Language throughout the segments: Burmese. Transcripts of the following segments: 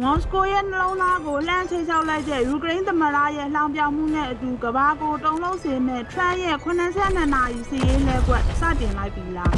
မော်စကိုရဲ့နှလုံးသားကိုလှမ်းချိတ်ဆောက်လိုက်တဲ့ယူကရိန်းသမ္မတရဲ့လှောင်ပြောင်မှုနဲ့အတူကမ္ဘာကိုတုံ့လုံးစေမဲ့ထရန့်ရဲ့82နာရီစီးရေးလဲကွက်စတင်လိုက်ပြီလား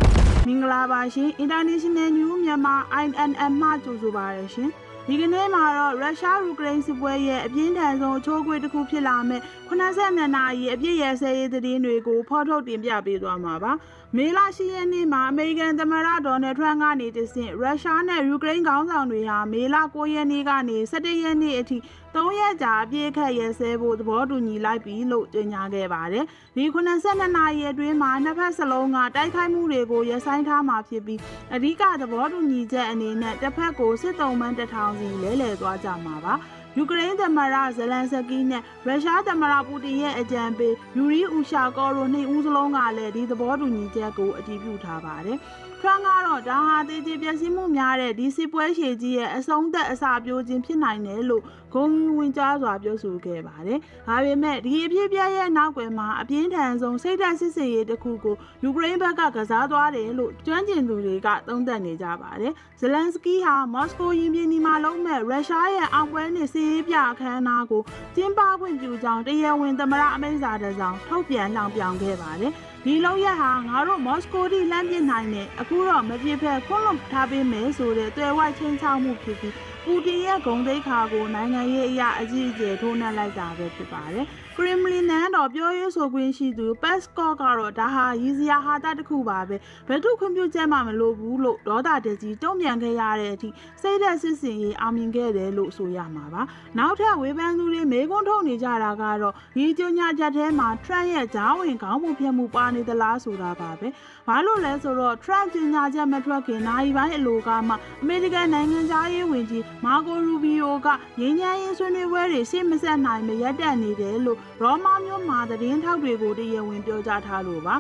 မင်္ဂလာပါရှင် International News မြန်မာ INN မှကြိုဆိုပါရရှင်ဒီကနေ့မှာတော့ရုရှားယူကရိန်းစစ်ပွဲရဲ့အပြင်းထန်ဆုံးအချိုးအကွေ့တစ်ခုဖြစ်လာမဲ့82နာရီအပြည့်ရဲဆဲရေးသတင်းတွေကိုဖော်ထုတ်တင်ပြပေးသွားမှာပါမေလ10ရက်နေ့မှာအမေရိကန်သမ္မတဒေါ်နယ်ထရန့်ကနေတဆင့်ရုရှားနဲ့ယူကရိန်းခေါင်းဆောင်တွေဟာမေလ9ရက်နေ့ကနေ17ရက်နေ့အထိ3ရက်ကြာအပြည့်အခက်ရဲဆဲဖို့သဘောတူညီလိုက်ပြီလို့ကြေညာခဲ့ပါတယ်ဒီ82နာရီအတွင်းမှာနှစ်ဖက်စလုံးကတိုက်ခိုက်မှုတွေကိုရပ်ဆိုင်းထားမှာဖြစ်ပြီးအဓိကသဘောတူညီချက်အနေနဲ့တစ်ဖက်ကိုစစ်တုံးမှန်း1000စီလဲလှယ်သွားကြမှာပါယူကရိန်းသမ္မတဇလန်စကီနဲ့ရုရှားသမ္မတပူတင်ရဲ့အကြံပေးယူရီဥရှာကောတို့နှစ်ဦးစလုံးကလည်းဒီသဘောတူညီချက်ကိုအတည်ပြုထားပါတယ်ထရန့်ကတော့ဒါဟာတည်တည်ပျက်စီးမှုများတဲ့ဒီစစ်ပွဲရှည်ကြီးရဲ့အဆုံးသက်အစာပြိုးခြင်းဖြစ်နိုင်တယ်လို့ဂုဏ်ယူဝင်ကြားစွာပြောဆိုခဲ့ပါတယ်။ဒါပေမဲ့ဒီအဖြစ်အပျက်ရဲ့နောက်ွယ်မှာအပြင်းထန်ဆုံးစိတ်ဓာတ်စစ်စေးရေးတစ်ခုကိုယူကရိန်းဘက်ကကစားသွားတယ်လို့ကျွမ်းကျင်သူတွေကသုံးသပ်နေကြပါတယ်။ဇလန်စကီဟာမော်စကိုရင်ပြင်ဒီမှာလုံးမဲ့ရုရှားရဲ့အောင်ပွဲနဲ့စစ်ရေးပြအခမ်းအနားကိုကျင်းပခွင့်ပြုကြောင်းတရားဝင်သမ္မတအမိန့်စာတစ်စောင်ထုတ်ပြန်လှောင်ပြောင်ခဲ့ပါတယ်။ဒီလောက်ရဟာငါတို့မော်စကိုထိလှမ်းပစ်နိုင်တယ်အခုတော့မပြစ်ဖက်ခွန်းလွန်ထားပေးမယ်ဆိုတဲ့တွယ်ဝိုက်ချင်းချောက်မှုဖြစ်ပြီးပူတင်ရဲ့ဂုဏ်သိက္ခာကိုနိုင်ငံရေးအရာအကြီးအကျယ်ထိုးနှက်လိုက်တာပဲဖြစ်ပါတယ်ခရမ်လင်နန်တော်ပြောရေးဆိုခွင့်ရှိသူပတ်စကော့ကတော့ဒါဟာရည်စရာဟာတာတစ်ခုပါပဲဘယ်သူခွင့်ပြုချက်မှမလိုဘူးလို့ဒေါသတကြီးတုံ့ပြန်ခဲ့ရတဲ့အထိစိတ်သက်စစ်စင်ရေးအောင်မြင်ခဲ့တယ်လို့ဆိုရမှာပါနောက်ထပ်ဝေဖန်သူတွေမေးခွန်းထုတ်နေကြတာကတော့ဒီကြေညာချက်ထဲမှာထရန့်ရဲ့ဂျားဝင်ခေါင်းပုံဖြတ်မှုပါနေသလားဆိုတာပါပဲဘာလို့လဲဆိုတော့ထရန့်ကြေညာချက်မထွက်ခင်နိုင်ပိုင်းအလိုကမှအမေရိကန်နိုင်ငံသားရေးဝန်ကြီးမာကိုရူဘီယိုကငြိမ်းချမ်းရေးဆွေးနွေးပွဲတွေရှေ့မဆက်နိုင်မရပ်တန့်နေတယ်လို့ရောမမြို့မှာသတင်းထောက်တွေကိုတရားဝင်ပြောကြားထားလို့ပါ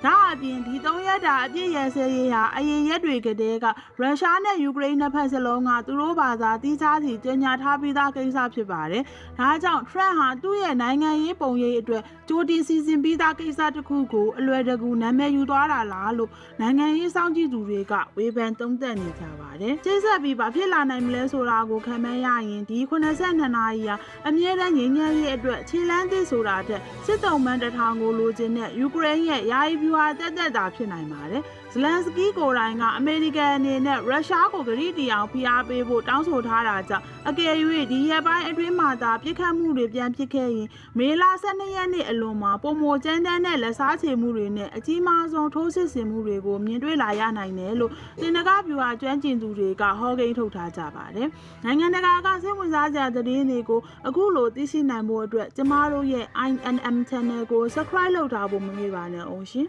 ဒါအပြင်ဒီ3ရက်တာအပြည့်ရဲဆဲရေးဟာအရင်ရက်တွေကတည်းကရုရှားနဲ့ယူကရိန်းနှစ်ဖက်စလုံးကသူတို့ဘာသာတီးခြားစီကြေညာထားပြီးသားကိစ္စဖြစ်ပါတယ်။ဒါကြောင့်ထရန့်ဟာသူ့ရဲ့နိုင်ငံရေးပုံရိပ်အတွက်ကြိုတင်စီစဉ်ပြီးသားကိစ္စတစ်ခုကိုအလွယ်တကူနာမည်ယူသွားတာလားလို့နိုင်ငံရေးစောင့်ကြည့်သူတွေကဝေဖန်သုံးသပ်နေကြပါတယ်။ကျိတ်ဆက်ပြီးဘာဖြစ်လာနိုင်မလဲဆိုတာကိုခံမှန်းရရင်ဒီ82နာရီဟာအမြဲတမ်းငြိမ်းချမ်းရေးအတွက်ခြေလမ်းသစ်ဆိုတာတဲ့စစ်တုံးမှန်း1000ကိုလိုချင်တဲ့ယူကရိန်းရဲ့ယာယီဗျူဟာတက်တာဖြစ်နိုင်ပါတယ်။ဇလန်စကီကိုတိုင်ကအမေရိကန်အနေနဲ့ရုရှားကိုဂရိတီအောင်ဖိအားပေးဖို့တောင်းဆိုထားတာကြောင့်အကယ်၍ဒီရက်ပိုင်းအတွင်းမှာသာပြစ်ခတ်မှုတွေပြန်ဖြစ်ခဲ့ရင်မေလ12ရက်နေ့အလွန်မှာပုံမကျန်းတန်းတဲ့လက်စားချေမှုတွေနဲ့အကြီးမားဆုံးထိုးစစ်ဆင်မှုတွေကိုမြင်တွေ့လာရနိုင်တယ်လို့တင်နဂဗျူဟာကျွမ်းကျင်သူတွေကဟောကိန်းထုတ်ထားကြပါတယ်။နိုင်ငံတကာကစိတ်ဝင်စားကြတဲ့သတင်းတွေကိုအခုလိုသိရှိနိုင်ဖို့အတွက်ကျမတို့ရဲ့ INM Channel ကို Subscribe လုပ်ထားဖို့မမေ့ပါနဲ့အောင်ရှင်